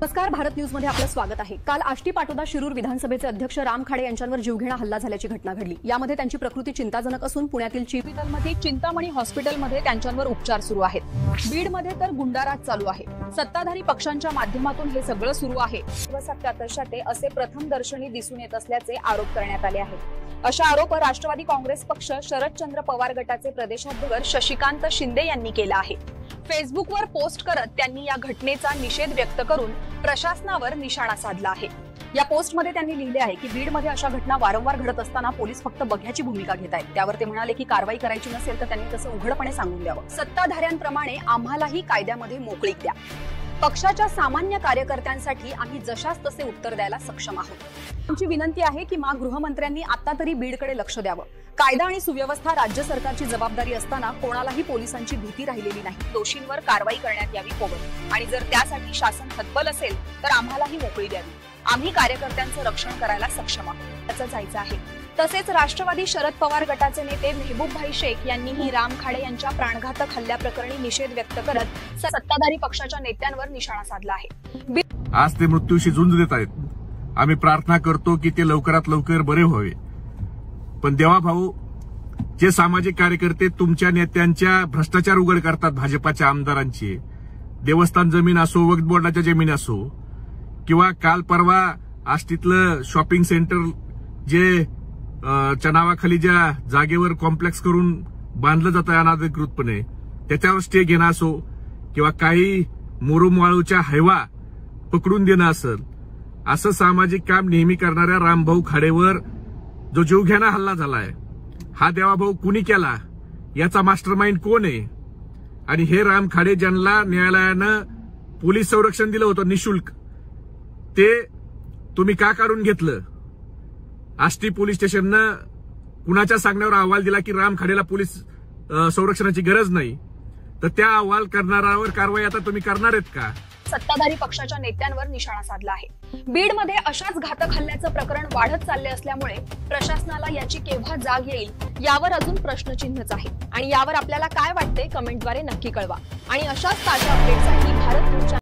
नमस्कार, भारत न्यूज मध्ये आपलं स्वागत आहे। काल आष्टी पाटोदा शिरूर विधानसभेचे अध्यक्ष राम खाडे यांच्यावर जीवघेणा हल्ला झाल्याची घटना घडली। यामध्ये त्यांची प्रकृती चिंताजनक असून पुण्यातील चिपिटलमध्ये चिंतामणी हॉस्पिटलमध्ये त्यांच्यावर उपचार सुरू आहेत। बीडमध्ये तर गुंडाराज चालू आहे। सत्ताधारी पक्षांच्या माध्यमातून हे सगळं सुरू आहे। 77 असे प्रथम दर्शनी दिसून येत असल्याचे आरोप करण्यात आले आहेत। अशा आरोप राष्ट्रवादी काँग्रेस पक्ष शरदचंद्र पवार गटाचे प्रदेशाध्यक्ष शशिकांत शिंदे यांनी केला आहे। फेसबुकवर पोस्ट करत त्यांनी या घटनेचा निषेध व्यक्त करून प्रशासनावर निशाणा साधला आहे। या पोस्टमध्ये त्यांनी लिहिले आहे की बीडमध्ये अशा घटना वारंवार घडत असताना पोलीस फक्त बघ्याची भूमिका घेत आहेत। त्यावर ते म्हणाले की कारवाई करायची नसेल तर त्यांनी तसं उघडपणे सांगून द्यावं। सत्ताधाऱ्यांप्रमाणे आम्हालाही कायद्यामध्ये मोकळीक द्या। पक्षाच्या सामान्य कार्यकर्त्यांसाठी आम्ही जशास तसे उत्तर द्यायला सक्षम आहोत। आमची विनंती आहे की गृहमंत्र्यांनी आता तरी बीडकडे लक्ष द्यावं। कायदा आणि सुव्यवस्था राज्य सरकारची जबाबदारी असताना कोणालाही पोलिसांची भीती राहिलेली नाही। दोषींवर कारवाई करण्यात यावी पोवत आणि जर त्यासाठी शासन हतबल असेल तर आम्हालाही मोकळी द्यावी। आम्ही कार्यकर्त्यांचं रक्षण करायला सक्षम आहोत असं जायचं आहे। तसेच राष्ट्रवादी शरद पवार गटाचे नेते मेहबूबभाई शेख यांनीही राम खाडे यांच्या प्राणघातक हल्ल्याप्रकरणी निषेध व्यक्त करत सत्ताधारी पक्षाच्या नेत्यांवर निशाणा साधला आहे। आज ते मृत्यूशी झुंज देत आहेत। आम्ही प्रार्थना करतो की ते लवकरात लवकर बरे व्हावे। पण देवा भाऊ, जे सामाजिक कार्यकर्ते तुमच्या नेत्यांच्या भ्रष्टाचार उघड करतात, भाजपाच्या आमदारांचे, देवस्थान जमीन असो, वक्फ बोर्डाच्या जमीन असो, किंवा काल परवा आष्टीतलं शॉपिंग सेंटर जे च्या नावाखाली ज्या जागेवर कॉम्प्लेक्स करून बांधलं जातं अनाधिकृतपणे, त्याच्यावर स्टे घेणं असो, किंवा काही मोरूमाळूच्या हैवा पकडून देणं असेल, असं सामाजिक काम नेहमी करणाऱ्या रामभाऊ खाडेवर जो जीवघेणा हल्ला झालाय, हा देवाभाऊ कुणी केला, याचा मास्टरमाइंड कोण आहे? आणि हे राम खाडे ज्यांना न्यायालयानं पोलीस संरक्षण दिलं होतं निशुल्क, ते तुम्ही का काढून घेतलं? आष्टी पोलीस स्टेशननं कुणाच्या सांगण्यावर अहवाल दिला की राम खाडेला पोलीस संरक्षणाची गरज नाही, तर त्या अहवाल करणाऱ्यावर कारवाई आता तुम्ही करणार आहेत का? सत्ताधारी पक्षाच्या नेत्यांवर निशाणा साधला आहे। बीडमध्ये अशाच घातक हल्ल्याचं प्रकरण वाढत चालले असल्यामुळे प्रशासनाला याची केव्हा जाग येईल यावर अजून प्रश्नचिन्हच आहे। आणि यावर आपल्याला काय वाटते कमेंटद्वारे नक्की कळवा। आणि अशाच ताज्या अपडेटसाठी भारत न्यूज